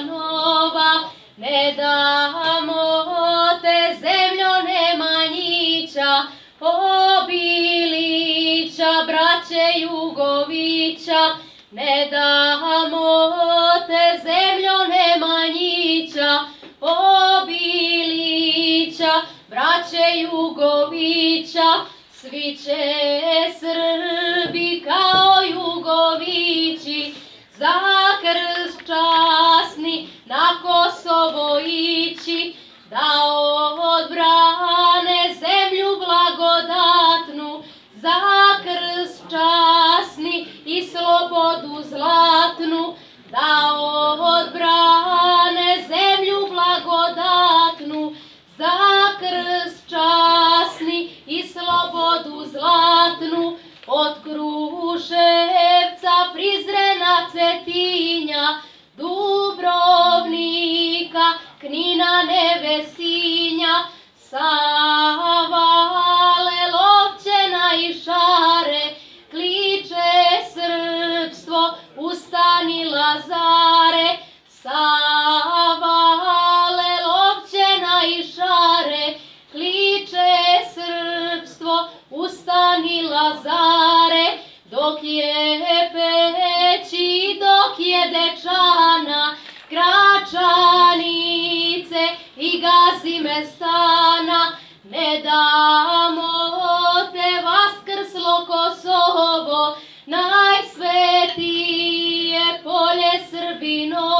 nova, ne damo te zemljo Nemanjića, Obilića, braće Jugovića, ne damo te zemljo Nemanjića, Obilića, braće Jugovića, svi će Srbi kao Jugovići za krst časni na Kosovo ići, da odbrane zemlju blagodatnu, za krst časni i slobodu zlatnu, da odbrane zemlju blagodatnu, za krst časni i slobodu zlatnu, od Kruševca, Prizrena, Cetinja, Dubrovnika, Knina, Nevesinja, Savale, Lovćena i Šare, kliče srpstvo, ustani Lazare, Savale, Lovćena i Šare, kliče srpstvo, ustani Lazare, dok je peći, dok je dečana, Gračanice i Gazimestana, ne damo te vaskrslo Kosovo, najsvetije polje Srbino.